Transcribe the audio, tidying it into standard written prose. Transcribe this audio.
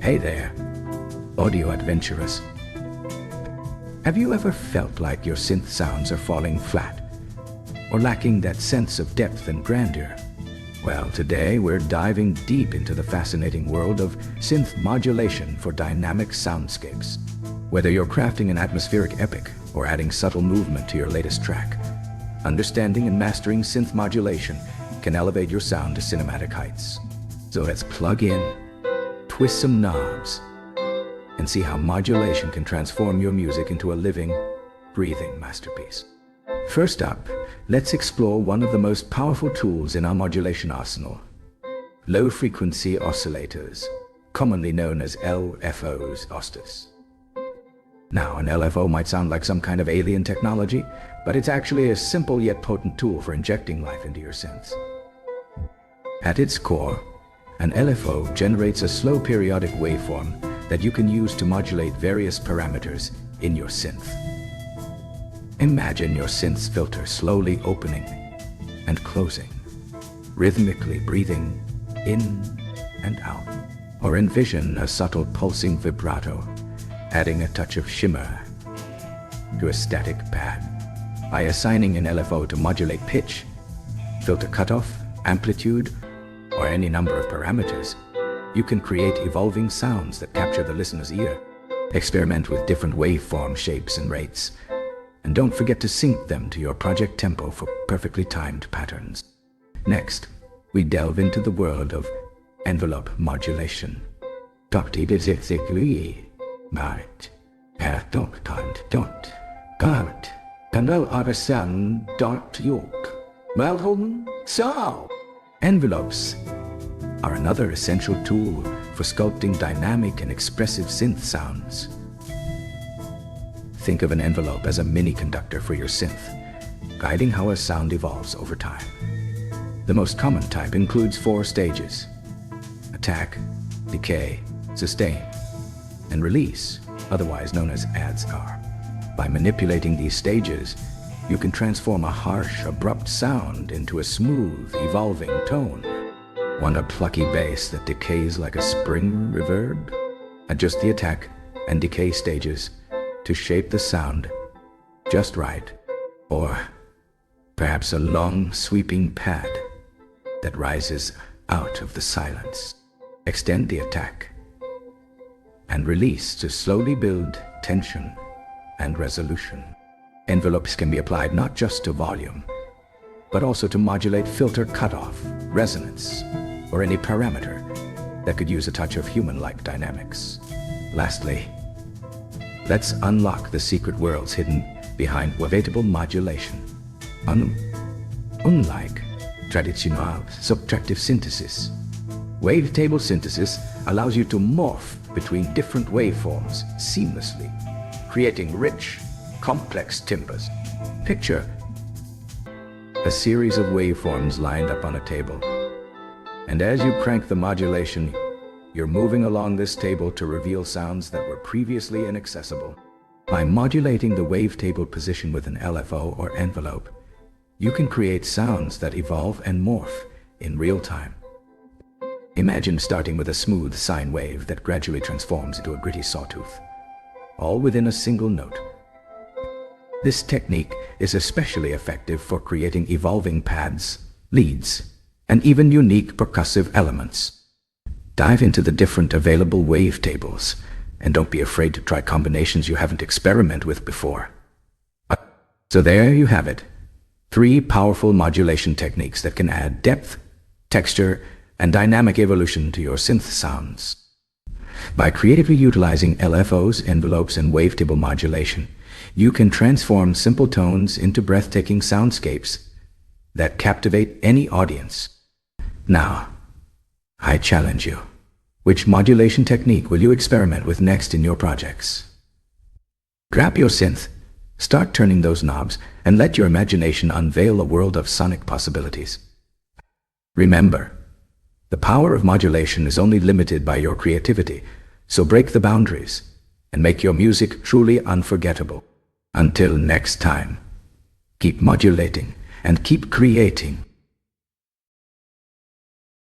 Hey there, audio adventurers. Have you ever felt like your synth sounds are falling flat, or lacking that sense of depth and grandeur? Well, today we're diving deep into the fascinating world of synth modulation for dynamic soundscapes. Whether you're crafting an atmospheric epic or adding subtle movement to your latest track, understanding and mastering synth modulation can elevate your sound to cinematic heights. So let's plug in, twist some knobs, and see how modulation can transform your music into a living, breathing masterpiece. First up, let's explore one of the most powerful tools in our modulation arsenal: low-frequency oscillators, commonly known as LFOs. Now, an LFO might sound like some kind of alien technology, but it's actually a simple yet potent tool for injecting life into your synths. At its core, an LFO generates a slow periodic waveform that you can use to modulate various parameters in your synth. Imagine your synth's filter slowly opening and closing, rhythmically breathing in and out. Or envision a subtle pulsing vibrato, adding a touch of shimmer to a static pad. By assigning an LFO to modulate pitch, filter cutoff, amplitude, or any number of parameters, you can create evolving sounds that capture the listener's ear. Experiment with different waveform shapes and rates, and don't forget to sync them to your project tempo for perfectly timed patterns. Next, we delve into the world of envelope modulation. Envelopes are another essential tool for sculpting dynamic and expressive synth sounds. Think of an envelope as a mini conductor for your synth, guiding how a sound evolves over time. The most common type includes 4 stages: attack, decay, sustain, and release, otherwise known as ADSR. By manipulating these stages, you can transform a harsh, abrupt sound into a smooth, evolving tone. Want a plucky bass that decays like a spring reverb? Adjust the attack and decay stages to shape the sound just right. Or perhaps a long, sweeping pad that rises out of the silence. Extend the attack and release to slowly build tension and resolution. Envelopes can be applied not just to volume, but also to modulate filter cutoff, resonance, or any parameter that could use a touch of human-like dynamics. Lastly, let's unlock the secret worlds hidden behind wavetable modulation. Unlike traditional subtractive synthesis, wavetable synthesis allows you to morph between different waveforms seamlessly, creating rich, complex timbres. Picture a series of waveforms lined up on a table, and as you crank the modulation, you're moving along this table to reveal sounds that were previously inaccessible. By modulating the wavetable position with an LFO or envelope, you can create sounds that evolve and morph in real time. Imagine starting with a smooth sine wave that gradually transforms into a gritty sawtooth, all within a single note. This technique is especially effective for creating evolving pads, leads, and even unique percussive elements. Dive into the different available wavetables, and don't be afraid to try combinations you haven't experimented with before. So there you have it, 3 powerful modulation techniques that can add depth, texture, and dynamic evolution to your synth sounds. By creatively utilizing LFOs, envelopes, and wavetable modulation, you can transform simple tones into breathtaking soundscapes that captivate any audience. Now, I challenge you. Which modulation technique will you experiment with next in your projects? Grab your synth, start turning those knobs, and let your imagination unveil a world of sonic possibilities. Remember, the power of modulation is only limited by your creativity, so break the boundaries and make your music truly unforgettable. Until next time, keep modulating and keep creating.